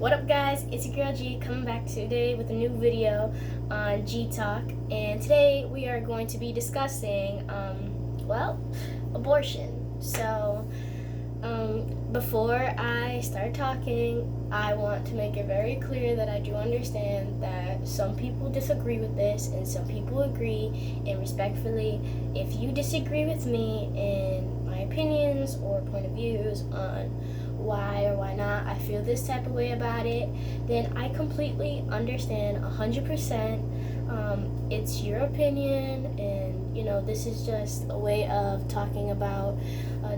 What up, guys? It's your girl G coming back today with a new video on G Talk, and today we are going to be discussing, abortion. So, before I start talking, I want to make it very clear that I do understand that some people disagree with this and some people agree, and respectfully, if you disagree with me in my opinions or point of views on why or why not I feel this type of way about it, then I completely understand 100%. It's your opinion, and this is just a way of talking about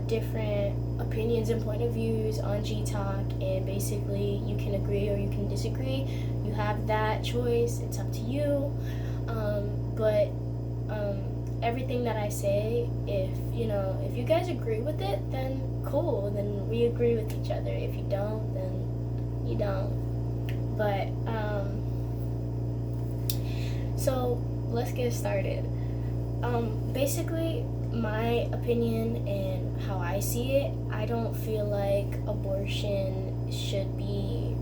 different opinions and point of views on G Talk, and basically you can agree or you can disagree. You have that choice, it's up to you. But everything that I say, if you guys agree with it, then cool, then we agree with each other. If you don't, then you don't. But so let's get started. Basically, my opinion and how I see it, I don't feel like abortion should be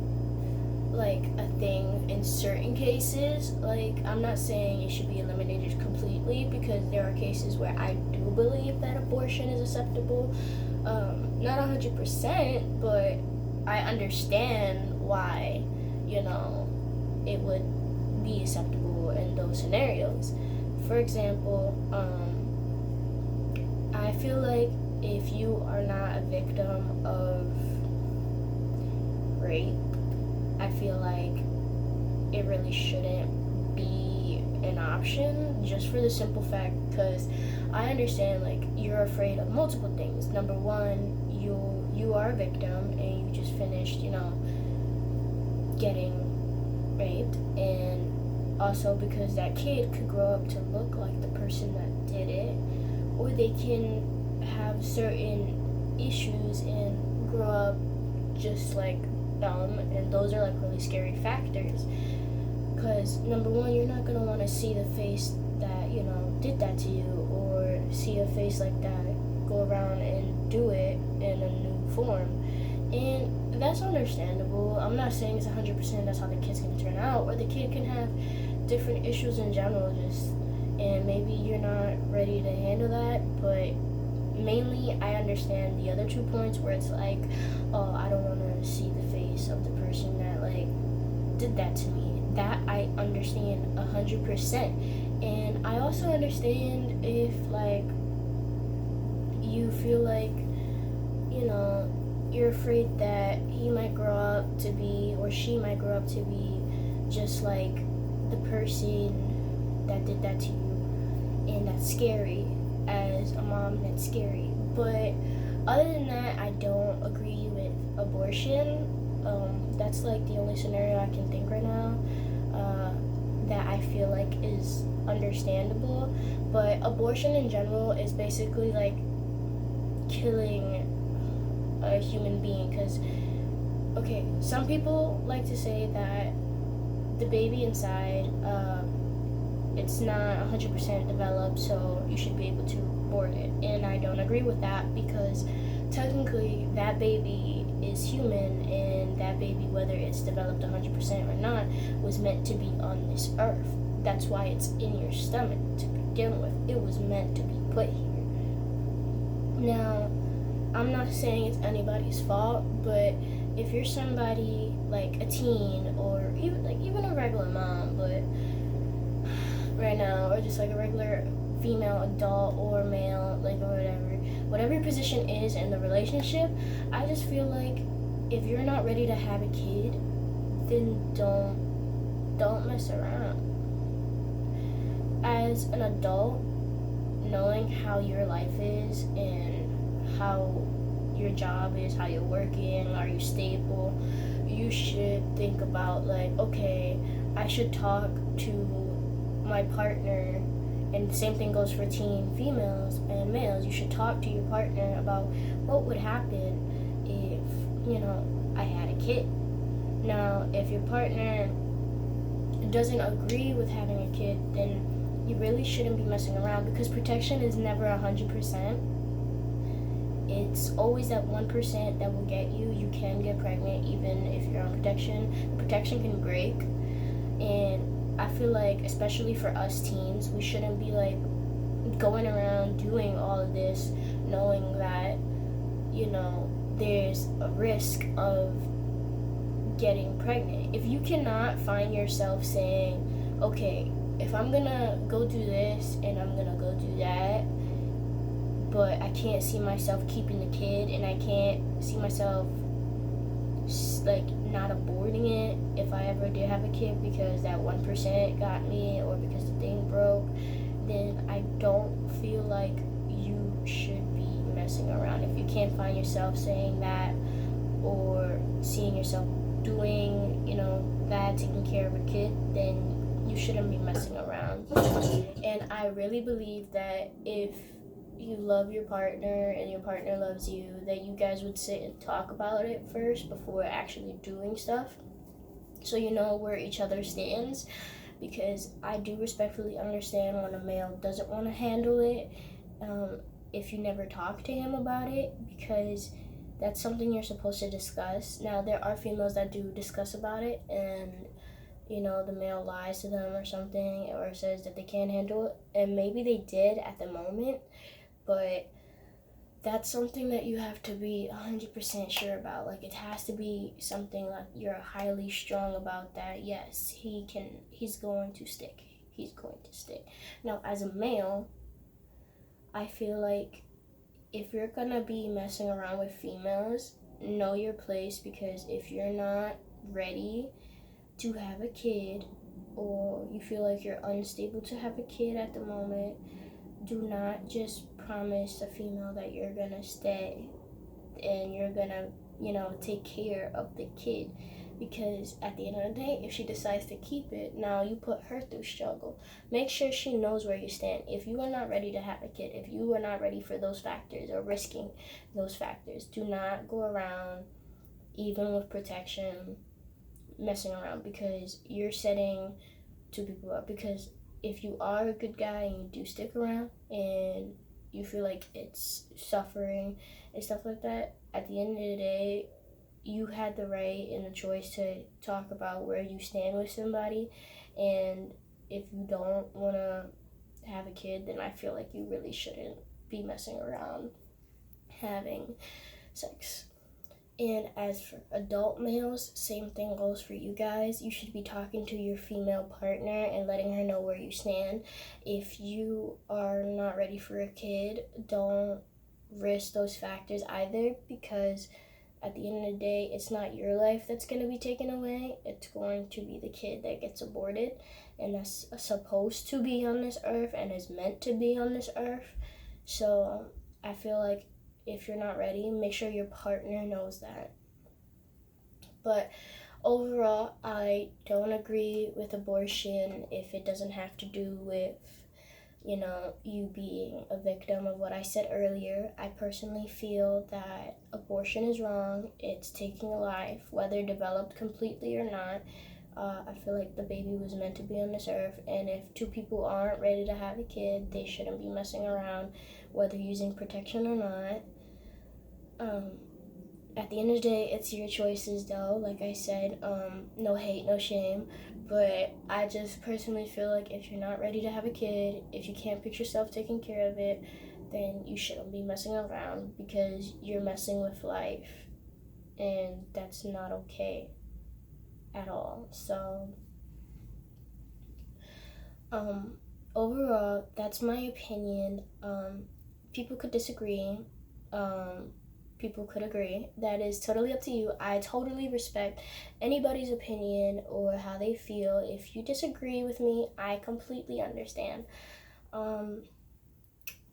like a thing in certain cases. Like, I'm not saying it should be eliminated completely, because there are cases where I do believe that abortion is acceptable. Not 100%, but I understand why, it would be acceptable in those scenarios. For example, I feel like if you are not a victim of rape, I feel like it really shouldn't be an option, just for the simple fact, because I understand, like, you're afraid of multiple things. Number one, you are a victim and you just finished, getting raped, and also because that kid could grow up to look like the person that did it, or they can have certain issues and grow up just like dumb, and those are like really scary factors. Because number one, you're not gonna want to see the face that did that to you, or see a face like that go around and do it in a new form, and that's understandable. I'm not saying it's 100% that's how the kid's gonna turn out, or the kid can have different issues in general, and maybe you're not ready to handle that. But mainly, I understand the other 2 points where it's like, oh, I don't want to see the face of the person that did that to me. That I understand 100%, and I also understand if you feel like you're afraid that he might grow up to be, or she might grow up to be, just like the person that did that to you, and that's scary. As a mom, that's scary. But other than that, I don't agree with abortion. That's like the only scenario I can think right now that I feel like is understandable. But abortion in general is basically like killing a human being, because some people like to say that the baby inside, it's not 100% developed, so you should be able to abort it. And I don't agree with that, because technically that baby is human, and that baby, whether it's developed 100% or not, was meant to be on this earth. That's why it's in your stomach to begin with. It was meant to be put here. Now, I'm not saying it's anybody's fault, but if you're somebody like a teen, or even a regular mom, but right now, or just like a regular female adult or male, or whatever your position is in the relationship, I just feel like if you're not ready to have a kid, then don't mess around. As an adult, knowing how your life is and how your job is, how you're working, are you stable, you should think about okay, I should talk to my partner. And the same thing goes for teen females and males. You should talk to your partner about what would happen if I had a kid. Now, if your partner doesn't agree with having a kid, then you really shouldn't be messing around, because protection is never 100%. it's always that 1% that will get you. You can get pregnant even if you're on protection. Protection can break. And I feel like, especially for us teens, we shouldn't be like going around doing all of this knowing that, you know, there's a risk of getting pregnant. If you cannot find yourself saying, okay, if I'm gonna go do this and I'm gonna go do that, but I can't see myself keeping the kid and I can't see myself like not aborting it if I ever did have a kid because that 1% got me or because the thing broke, then I don't feel like you should be messing around. If you can't find yourself saying that or seeing yourself doing, you know, that, taking care of a kid, then you shouldn't be messing around. And I really believe that if you love your partner and your partner loves you, that you guys would sit and talk about it first before actually doing stuff, so you know where each other stands. Because I do respectfully understand when a male doesn't want to handle it, if you never talk to him about it, because that's something you're supposed to discuss. Now, there are females that do discuss about it, and you know, the male lies to them or something, or says that they can't handle it, and maybe they did at the moment, but that's something that you have to be 100% sure about. Like, it has to be something like you're highly strong about, that yes, he's going to stick. He's going to stick. Now, as a male, I feel like if you're gonna be messing around with females, know your place, because if you're not ready to have a kid, or you feel like you're unstable to have a kid at the moment, do not just promise a female that you're gonna stay and you're gonna, you know, take care of the kid. Because at the end of the day, if she decides to keep it, now you put her through struggle. Make sure she knows where you stand. If you are not ready to have a kid, if you are not ready for those factors or risking those factors, do not go around, even with protection, messing around, because you're setting two people up. Because if you are a good guy and you do stick around and you feel like it's suffering and stuff like that, at the end of the day, you had the right and the choice to talk about where you stand with somebody. And if you don't want to have a kid, then I feel like you really shouldn't be messing around having sex. And as for adult males, same thing goes for you guys. You should be talking to your female partner and letting her know where you stand. If you are not ready for a kid, don't risk those factors either, because at the end of the day, it's not your life that's going to be taken away. It's going to be the kid that gets aborted, and that's supposed to be on this earth and is meant to be on this earth. So I feel like if you're not ready, make sure your partner knows that. But overall, I don't agree with abortion if it doesn't have to do with, you know, you being a victim of what I said earlier. I personally feel that abortion is wrong. It's taking a life, whether developed completely or not. I feel like the baby was meant to be on this earth, and if two people aren't ready to have a kid, they shouldn't be messing around, whether using protection or not. At the end of the day, it's your choices, though. Like I said, no hate, no shame. But I just personally feel like if you're not ready to have a kid, if you can't picture yourself taking care of it, then you shouldn't be messing around, because you're messing with life. And that's not okay at all. So, overall, that's my opinion. People could disagree. People could agree. That is totally up to you. I totally respect anybody's opinion or how they feel. If you disagree with me, I completely understand.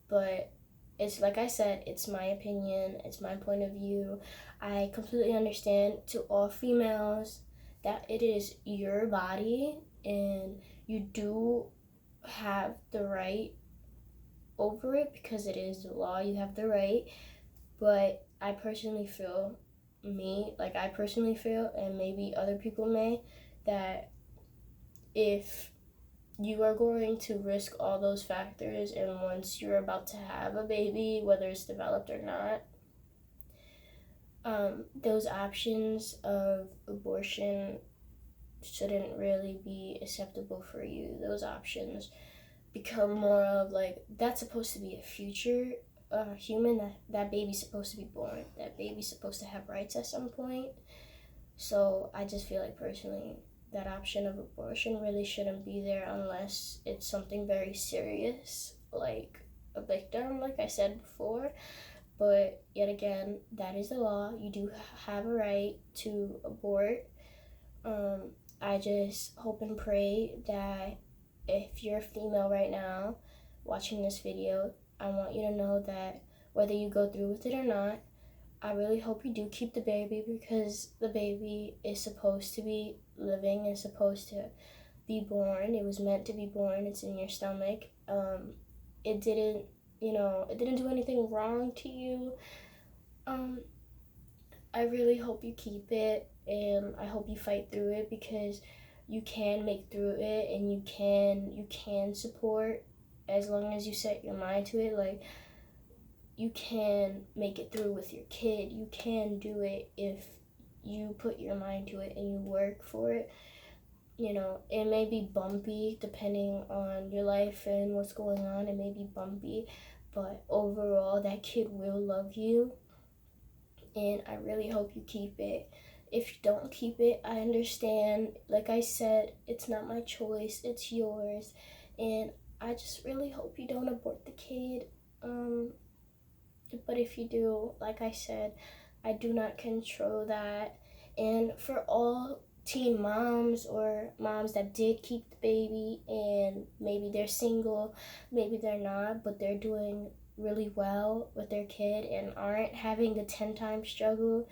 But it's like I said, it's my opinion, it's my point of view. I completely understand to all females that it is your body and you do have the right over it, because it is the law. You have the right. But I personally feel, and maybe other people may, that if you are going to risk all those factors, and once you're about to have a baby, whether it's developed or not, those options of abortion shouldn't really be acceptable for you. Those options become more of like, that's supposed to be a future human. That baby's supposed to be born. That baby's supposed to have rights at some point. So I just feel like personally that option of abortion really shouldn't be there unless it's something very serious, like a victim, like I said before. But yet again, that is the law. You do have a right to abort. I just hope and pray that if you're a female right now watching this video, I want you to know that whether you go through with it or not, I really hope you do keep the baby, because the baby is supposed to be living and supposed to be born. It was meant to be born. It's in your stomach. It didn't, it didn't do anything wrong to you. I really hope you keep it, and I hope you fight through it, because you can make through it, and you can support as long as you set your mind to it. Like, you can make it through with your kid. You can do it if you put your mind to it and you work for it. It may be bumpy depending on your life and what's going on. It may be bumpy, but overall, that kid will love you, and I really hope you keep it. If you don't keep it, I understand. Like I said, it's not my choice, it's yours, and I just really hope you don't abort the kid. But if you do, like I said, I do not control that. And for all teen moms or moms that did keep the baby, and maybe they're single, maybe they're not, but they're doing really well with their kid and aren't having the 10 times struggle,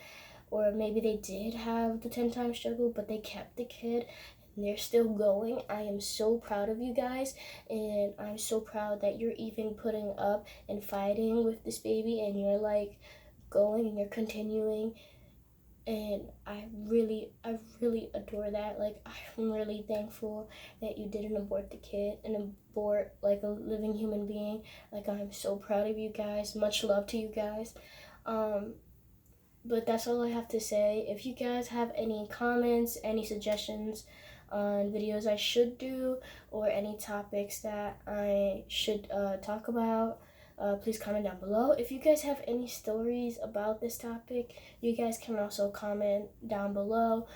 or maybe they did have the 10 times struggle, but they kept the kid and they're still going. I am so proud of you guys, and I'm so proud that you're even putting up and fighting with this baby, and you're like going and you're continuing. And I really adore that. Like, I'm really thankful that you didn't abort the kid and abort like a living human being. Like, I'm so proud of you guys. Much love to you guys. But that's all I have to say. If you guys have any comments, any suggestions on videos I should do, or any topics that I should talk about, please comment down below. If you guys have any stories about this topic, you guys can also comment down below.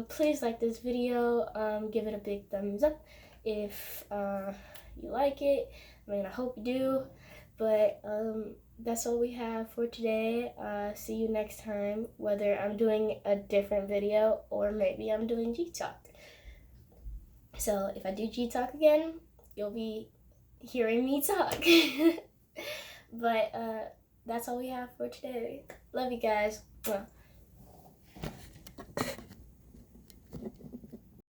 Please like this video. Give it a big thumbs up if you like it. I hope you do. But that's all we have for today. See you next time, whether I'm doing a different video or maybe I'm doing G-Talk. So if I do G-Talk again, you'll be hearing me talk. But that's all we have for today. Love you guys.